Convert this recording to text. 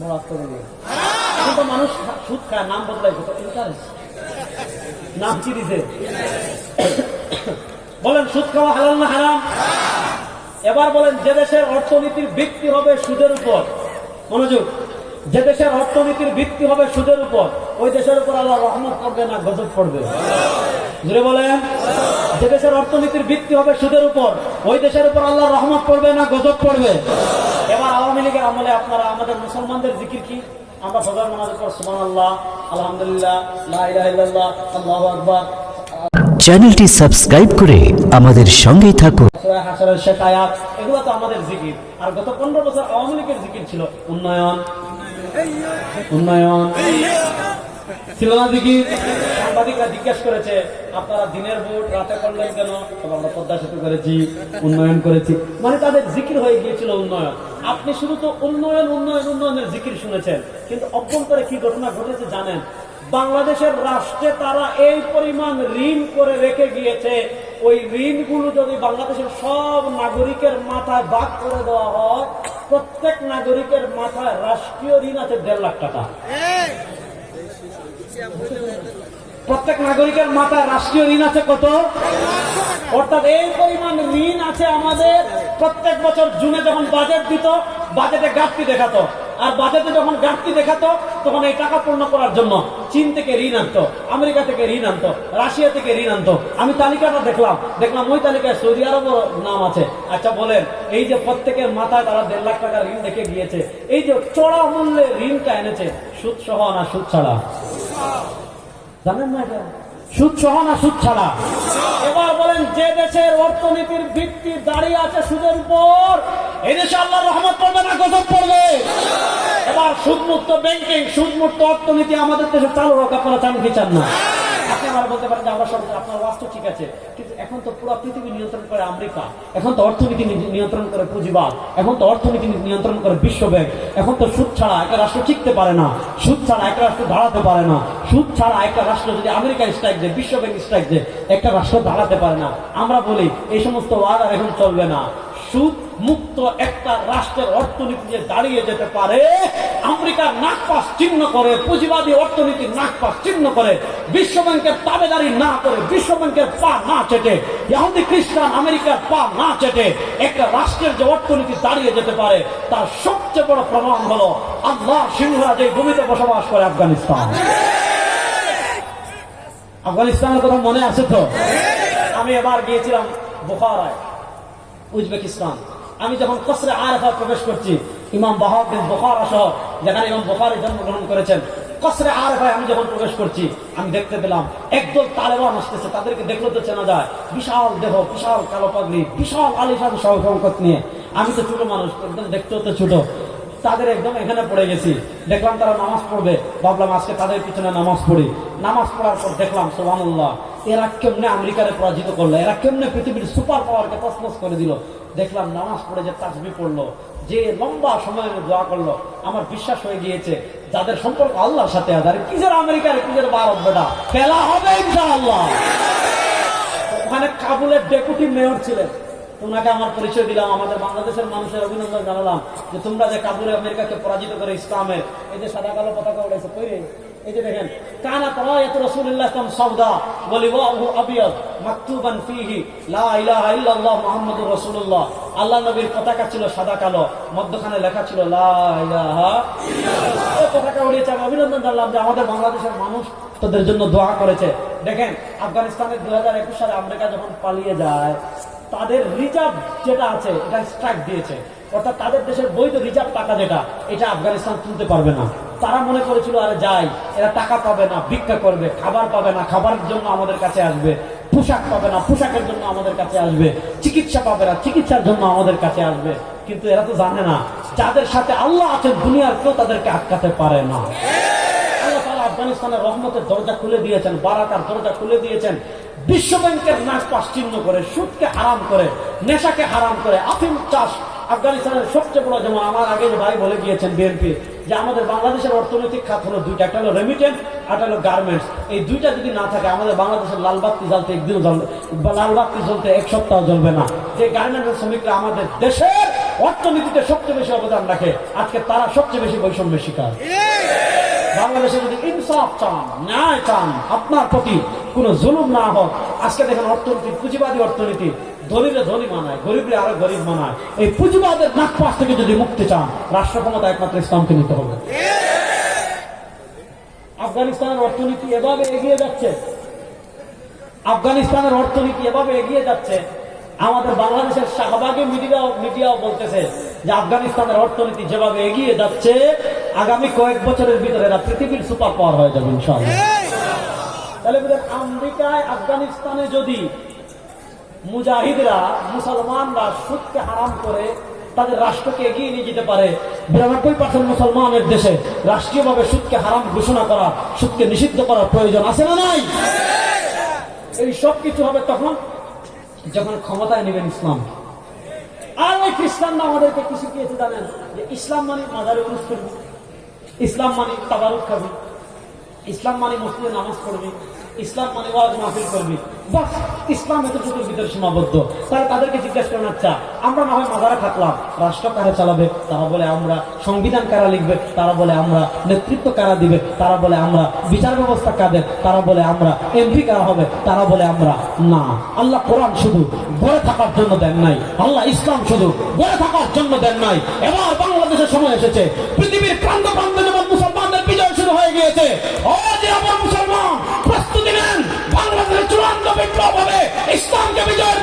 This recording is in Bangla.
বড় আত্মীয় এখন তো মানুষ সুদ খায়, নাম বদলাইছে তো ইন্টারেস্ট, নাম কি দিছে? বলেন সুদ খাওয়া হালাল না হারাম? এবার বলেন যে দেশের অর্থনীতির ভিত্তি হবে সুদের উপর, মনোযোগ, যে দেশের অর্থনীতির ভিত্তি হবে সুদের উপর, ওই দেশের উপর আল্লাহ রহমত করবে না গজব পড়বে? জুড়ে বলেন। যে দেশের অর্থনীতির ভিত্তি হবে সুদের উপর, ওই দেশের উপর আল্লাহ রহমত পড়বে না গজব পড়বে? এবার আওয়ামী লীগের আমলে আপনারা আমাদের মুসলমানদের জিকির কি? আমরা ফজর নামাজের পর সুবহানাল্লাহ, আলহামদুলিল্লাহ, লা ইলাহা ইল্লাল্লাহ, আল্লাহু আকবার। চ্যানেলটি সাবস্ক্রাইব করে আমাদের সঙ্গেই থাকুন। হাসরের শেষ আয়াত, এগুলো তো আমাদের জিকির। আর গত 15 বছর আওয়ামী লীগের জিকির ছিল উন্নয়ন, উন্নয়ন ছিল না জিকির? সাংবাদিকরা জিজ্ঞেস করেছে আপনারা দিনের ভোট রাতে করলেন কেন? আমরা পদ্মা সেতু করেছি, উন্নয়ন করেছি। মানে তাদের জিকির হয়ে গিয়েছিল উন্নয়ন। আপনি শুধু তো উন্নয়ন উন্নয়ন উন্নয়নের জিকির শুনেছেন, কিন্তু অভ্যন্তরে কি ঘটনা ঘটেছে জানেন? বাংলাদেশের রাষ্ট্রে তারা এই পরিমাণ ঋণ করে রেখে গিয়েছে, ওই ঋণগুলো যদি বাংলাদেশের সব নাগরিকের মাথায় ভাগ করে দেওয়া হয়, প্রত্যেক নাগরিকের মাথায় রাষ্ট্রীয় ঋণ আছে 1.5 লাখ টাকা। প্রত্যেক নাগরিকের মাথায় রাষ্ট্রীয় ঋণ আছে কত? অর্থাৎ এই পরিমাণ ঋণ আছে আমাদের। প্রত্যেক বছর জুনে যখন বাজেট দিত, বাজেটে ঘাটতি দেখাতো, আর বাজেটে যখন ঘাটতি দেখাতো তখন এই টাকা পূর্ণ করার জন্য চীন থেকে ঋণ আনতো, আমেরিকা থেকে ঋণ আনতো, রাশিয়া থেকে ঋণ আনতো। আমি তালিকাটা দেখলাম ওই তালিকায় সৌদি আরবের নাম আছে। আচ্ছা বলেন, এই যে প্রত্যেকের মাথায় তারা 1.5 লাখ টাকা ঋণ রেখে গিয়েছে, এই যে চড়া মূল্যে ঋণটা এনেছে, সুদ সহ না সুদ ছাড়া? জানেন না এটা? সুদ সহ না সুদ ছাড়া? এবার বলেন, যে দেশের অর্থনীতির ভিত্তি দাঁড়িয়ে আছে সুদের উপর, এই দেশে আল্লাহ রহমত পড়বে না গজব পড়বে? এবার সুদমুক্ত ব্যাংকিং, সুদমুক্ত অর্থনীতি আমাদের দেশে চালু হোক। আপনারা চান কি চান না? আপনি আমার বলতে পারেন যে আমরা সব, আপনার বাস্তব ঠিক আছে, কিন্তু এখন তো পুরো পৃথিবী নিয়ন্ত্রণ করে আমেরিকা, এখন তো অর্থনীতি নিয়ন্ত্রণ করে পুঁজিবাদ, এখন তো অর্থনীতি নিয়ন্ত্রণ করে বিশ্ব ব্যাংক। এখন তো সুদ ছাড়া একটা রাষ্ট্র টিকতে পারে না, সুদ ছাড়া একটা রাষ্ট্র দাঁড়াতে পারে না, সুদ ছাড়া একটা রাষ্ট্র যদি আমেরিকা স্ট্রাইক দেয়, বিশ্ব ব্যাংক স্ট্রাইক দেয়, একটা রাষ্ট্র দাঁড়াতে পারে না। আমরা বলি এই সমস্ত ওয়ার্ড আর এখন চলবে না। সুদ মুক্ত একটা রাষ্ট্রের অর্থনীতি যে দাঁড়িয়ে যেতে পারে, আমেরিকার নাক পাশ চিহ্ন করে, পুঁজিবাদী অর্থনীতির নাক পাশ চিহ্ন করে, বিশ্ব ব্যাংকের তাবেদারি না করে, বিশ্ব ব্যাংকের পা না চেটে, ইহুদি খ্রিস্টান আমেরিকার পা না চেটে একটা রাষ্ট্রের যে অর্থনীতি দাঁড়িয়ে যেতে পারে, তার সবচেয়ে বড় প্রমাণ হলো আল্লাহর সিংহরা যে ভূমিতে বসবাস করে আফগানিস্তান। আফগানিস্তানের কথা মনে আছে তো? আমি এবার গিয়েছিলাম বুখারায়, উজবেকিস্তান। আমি যখন কসরে আরাফা প্রবেশ করছি, ইমাম বাহাউদ্দিন বুখারা সহ, যেখানে ইমাম বুখারী জন্মগ্রহণ করেছেন, কসরে আরাফায় আমি যখন প্রবেশ করছি, আমি দেখতে পেলাম একদল তালেবান আসতেছে। তাদেরকে দেখলে তো চেনা যায়, বিশাল দেহ, বিশাল কালো পাগড়ি, বিশাল আলিশান সংকট নিয়ে। আমি তো ছোট মানুষ, একদম দেখতেও তো ছোট, তাদের একদম এখানে পড়ে গেছি। দেখলাম তারা নামাজ পড়বে, ভাবলাম আজকে তাদের পিছনে নামাজ পড়ি। নামাজ পড়ার পর দেখলাম সুবহানাল্লাহ, এরা কেমনে আমেরিকারে পরাজিত করলো, এরা কেমনে পৃথিবীর সুপার পাওয়ারকে তছনছ করে দিল। দেখলাম নামাজ পড়ে যে তাসবিহ পড়লো, যে লম্বা সময় দোয়া করলো, আমার বিশ্বাস হয়ে গিয়েছে যাদের সম্পর্ক আল্লাহর সাথে আদার, কিসের আমেরিকার, কিসের ভারত, বেটা খেলা হবে ইনশাআল্লাহ। ওখানে কাবুলের ডেপুটি মেয়র ছিলেন, তোমাকে আমার পরিচয় দিলাম, আমাদের বাংলাদেশের মানুষের অভিনন্দন জানালাম যে তোমরা যে কাবুলে আমেরিকাকে পরাজিত করে ইসলামের এই যে সাদা কালো পতাকা উড়াইছে, কইরে এই যে দেখেন, কানাত রায়াত রাসূলুল্লাহ সাল্লাল্লাহু আলাইহি সাওদা ওয়া লিওয়াহু আবিয়াদ মাকতুবান ফিহি লা ইলাহা ইল্লাল্লাহ মুহাম্মাদুর রাসূলুল্লাহ। আল্লাহ নবীর পতাকা ছিল সাদা কালো, মধ্যখানে লেখা ছিল লা ইলাহা ইল্লাল্লাহ। এই পতাকা উড়িয়েছে। আমি অভিনন্দন জানালাম যে আমাদের বাংলাদেশের মানুষ তাদের জন্য দোয়া করেছে। দেখেন, আফগানিস্তানের 2021 সালে আমেরিকা যখন পালিয়ে যায়, তাদের রিজার্ভ যেটা আছে এটা স্ট্রাইক দিয়েছে, অর্থাৎ তাদের দেশের বৈধ রিজার্ভ টাকা যেটা, এটা আফগানিস্তান তুলতে পারবে না। তারা মনে করেছিল আরে যাই, এরা টাকা পাবে না, ভিক্ষা করবে, খাবার পাবে না, খাবারের জন্য আমাদের কাছে আসবে, পোশাক পাবে না, পোশাকের জন্য আমাদের কাছে আসবে, চিকিৎসা পাবে না, চিকিৎসার জন্য আমাদের কাছে আসবে। কিন্তু এরা তো জানে না, যাদের সাথে আল্লাহ আছেন দুনিয়ার কেউ তাদেরকে আটকাতে পারে না। আল্লাহ তাআলা আফগানিস্তানের রহমতের দরজা খুলে দিয়েছেন, বারাকার দরজা খুলে দিয়েছেন। বিশ্ব ব্যাংকের নাক পাশ চিহ্ন করে, সুদকে হারাম করে, নেশাকে হারাম করে, আফিম চাষ আফগানিস্তানের সবচেয়ে বড়। যেমন আমার আগে ভাই বলে গিয়েছেন বিএনপি যে আমাদের বাংলাদেশের অর্থনৈতিক খাত হলো দুইটা, একটা হলো রেমিটেন্স, একটা হলো গার্মেন্টস। এই দুইটা যদি না থাকে আমাদের বাংলাদেশের লাল বাতি জ্বলতে একদিনও জ্বলবে, লাল বাতি জ্বলতে এক সপ্তাহ জ্বলবে না। যে গার্মেন্টের শ্রমিকরা আমাদের দেশের অর্থনীতিতে সবচেয়ে বেশি অবদান রাখে, আজকে তারা সবচেয়ে বেশি বৈষম্যের শিকার। বাংলাদেশে যদি ইনসাফ চান, ন্যায় চান, আপনার প্রতি কোনো জুলুম না হোক, আজকে দেখেন অর্থনীতি, পুঁজিবাদী অর্থনীতি, ধনীরে ধনী মানায়, গরিবরে আরো গরিব মানায়। এই পুঁজিবাদের নাকপাশ থেকে যদি মুক্তি চান, রাষ্ট্র ক্ষমতা একমাত্র ইসলামকে নিতে হবে। আফগানিস্তানের অর্থনীতি এভাবে এগিয়ে যাচ্ছে, আফগানিস্তানের অর্থনীতি এভাবে এগিয়ে যাচ্ছে, আমাদের বাংলাদেশের শাহবাগী মিডিয়াও বলতেছে যে আফগানিস্তানের অর্থনীতি যেভাবে এগিয়ে যাচ্ছে, আগামী কয়েক বছরের ভিতরে এরা পৃথিবীর সুপার পাওয়ার হয়ে যাবে ইনশাআল্লাহ। তাহলে বুঝলেন, আমেরিকায় আফগানিস্তানে যদি মুজাহিদরা, মুসলমানরা সুদকে হারাম করে তাদের রাষ্ট্রকে এগিয়ে নিয়ে যেতে পারে, 92% মুসলমানের দেশে রাষ্ট্রীয়ভাবে সুদকে হারাম ঘোষণা করা, সুদকে নিষিদ্ধ করার প্রয়োজন আছে না নাই? এই সব কিছু হবে তখন যখন ক্ষমতায় নেবেন ইসলাম। আর ওই খ্রিস্টানরা আমাদেরকে কি শিখিয়েছে জানেন? যে ইসলাম মানে মাজারে উরুস করবি, ইসলাম মানে তাবারুক খাবি, ইসলাম মানে মসজিদে নামাজ পড়বি, ইসলাম মানে ওয়াজ মাহফিল করবি, বাস ইসলাম এতটুকুর ভিতরে সীমাবদ্ধ। তারা তাদেরকে জিজ্ঞাসা করেন, আচ্ছা আমরা না হয় মাজারে থাকলাম, রাষ্ট্র কারা চালাবে? তারা বলে আমরা। সংবিধান কারা লিখবে? তারা বলে আমরা। নেতৃত্ব কারা দিবে? তারা বলে আমরা। বিচার ব্যবস্থা কাদের? তারা বলে আমরা। এমপি কারা হবে? তারা বলে আমরা। না, আল্লাহ কোরআন শুধু গড়ে থাকার জন্য দেন নাই, আল্লাহ ইসলাম শুধু গড়ে থাকার জন্য দেন নাই। এবার বাংলাদেশের সময় এসেছে, পৃথিবীর প্রান্ত প্রান্তে যেমন মুসলমানদের বিজয় শুরু হয়ে গিয়েছে, ও যে আমার মুসলমান প্রস্তুতি নেন, বাংলাদেশের চূড়ান্ত বিপ্লব হবে, ইসলামকে বিজয়ের